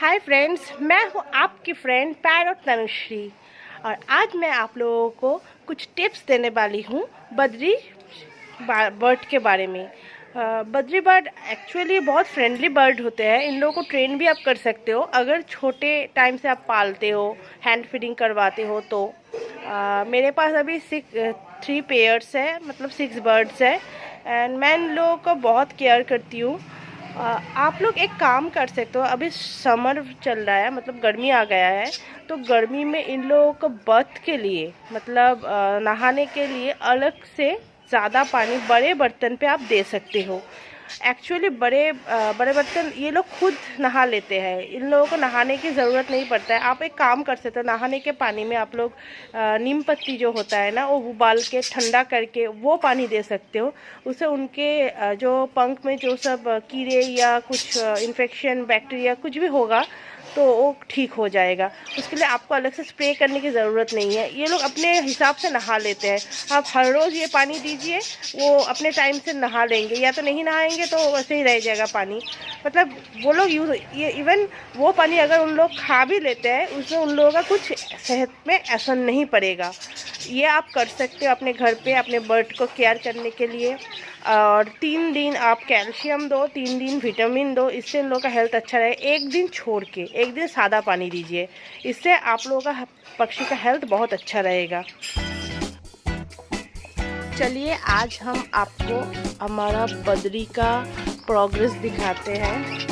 Hi friends, मैं हूँ आपकी फ्रेंड पैरट तनुश्री और आज मैं आप लोगों को कुछ टिप्स देने वाली हूँ बद्री बर्ड के बारे में। बद्री बर्ड एक्चुअली बहुत फ्रेंडली बर्ड होते हैं। इन लोगों को ट्रेन भी आप कर सकते हो अगर छोटे टाइम से आप पालते हो, हैंड फीडिंग करवाते हो तो। मेरे पास अभी 3 पेयर्स है, मतलब 6 बर्ड्स है एंड मैं इन लोगों को बहुत केयर करती हूँ। आप लोग एक काम कर सकते हो, अभी समर चल रहा है, मतलब गर्मी आ गया है, तो गर्मी में इन लोगों को बर्थ के लिए मतलब नहाने के लिए अलग से ज़्यादा पानी बड़े बर्तन पे आप दे सकते हो। एक्चुअली बड़े बर्तन ये लोग खुद नहा लेते हैं, इन लोगों को नहाने की ज़रूरत नहीं पड़ता है। आप एक काम कर सकते हो, नहाने के पानी में आप लोग नीम पत्ती जो होता है ना, वो उबाल के ठंडा करके वो पानी दे सकते हो। उससे उनके जो पंख में जो सब कीड़े या कुछ इन्फेक्शन बैक्टीरिया कुछ भी होगा तो वो ठीक हो जाएगा। उसके लिए आपको अलग से स्प्रे करने की ज़रूरत नहीं है, ये लोग अपने हिसाब से नहा लेते हैं। आप हर रोज़ ये पानी दीजिए, वो अपने टाइम से नहा लेंगे, या तो नहीं नहाएंगे तो वैसे ही रह जाएगा पानी। मतलब वो लोग ये इवन वो पानी अगर उन लोग खा भी लेते हैं उसमें उन लोगों का कुछ सेहत में असर नहीं पड़ेगा। ये आप कर सकते हो अपने घर पे अपने बर्ड को केयर करने के लिए। और 3 दिन आप कैल्शियम दो, 3 दिन विटामिन दो, इससे इन लोगों का हेल्थ अच्छा रहे। एक दिन छोड़ के एक दिन सादा पानी दीजिए, इससे आप लोगों का पक्षी का हेल्थ बहुत अच्छा रहेगा। चलिए आज हम आपको हमारा बद्री का प्रोग्रेस दिखाते हैं।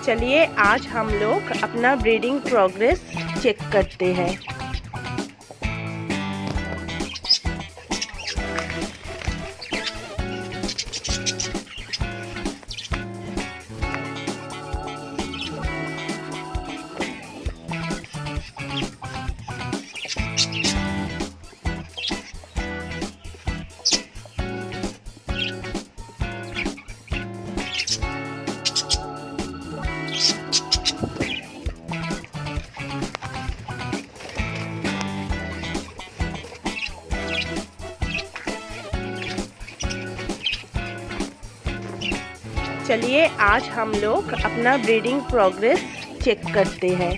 चलिए आज हम लोग अपना ब्रीडिंग प्रोग्रेस चेक करते हैं। चलिए आज हम लोग अपना ब्रीडिंग प्रोग्रेस चेक करते हैं।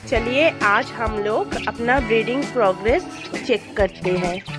चलिए आज हम लोग अपना ब्रीडिंग प्रोग्रेस चेक करते हैं।